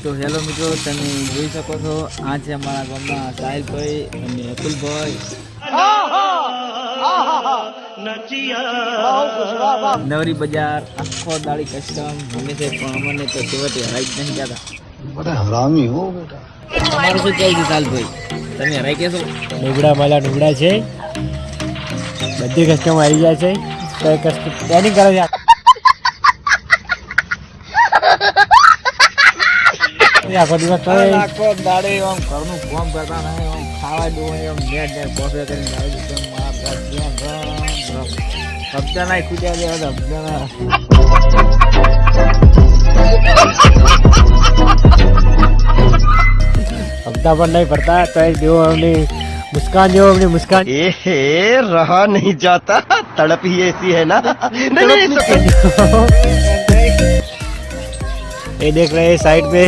તો હેલો મિત્રો, તમે જોઈ શકો છો આ છે અમારા ગામના સાહિલભાઈ અને અતુલભાઈ. નવરી બજાર આખો દાડી કસ્ટમ અમે છે, પણ અમને તો છેવટે હરાઈ જ નહીં જતા. બડા હરામી હો બેટા. તમારું શું કહે છે સાહિલભાઈ? તમે હરાઈ કેશો? નુગડા માલા નુગડા છે, બધી કસ્ટમ આવી જાય છે. તો કસ્ટમ પ્લાનિંગ કરે છે આખો દિવસ તો આખો દાડે આમ ઘરનું કામ કરતા નહીં, આમ ખાવા દઉં એમ નેટ નેટ કોફે કરીને આવી દઉં. હપ્તા ના કૂદ્યા દેવા હપ્તા ના. હપ્તા પણ નહીં ભરતા તો જેવો અમની મુસ્કાન જેવો અમની મુસ્કાન रहा नहीं जाता तड़प ही ऐसी है ना ये देख रहे हैं साइड पे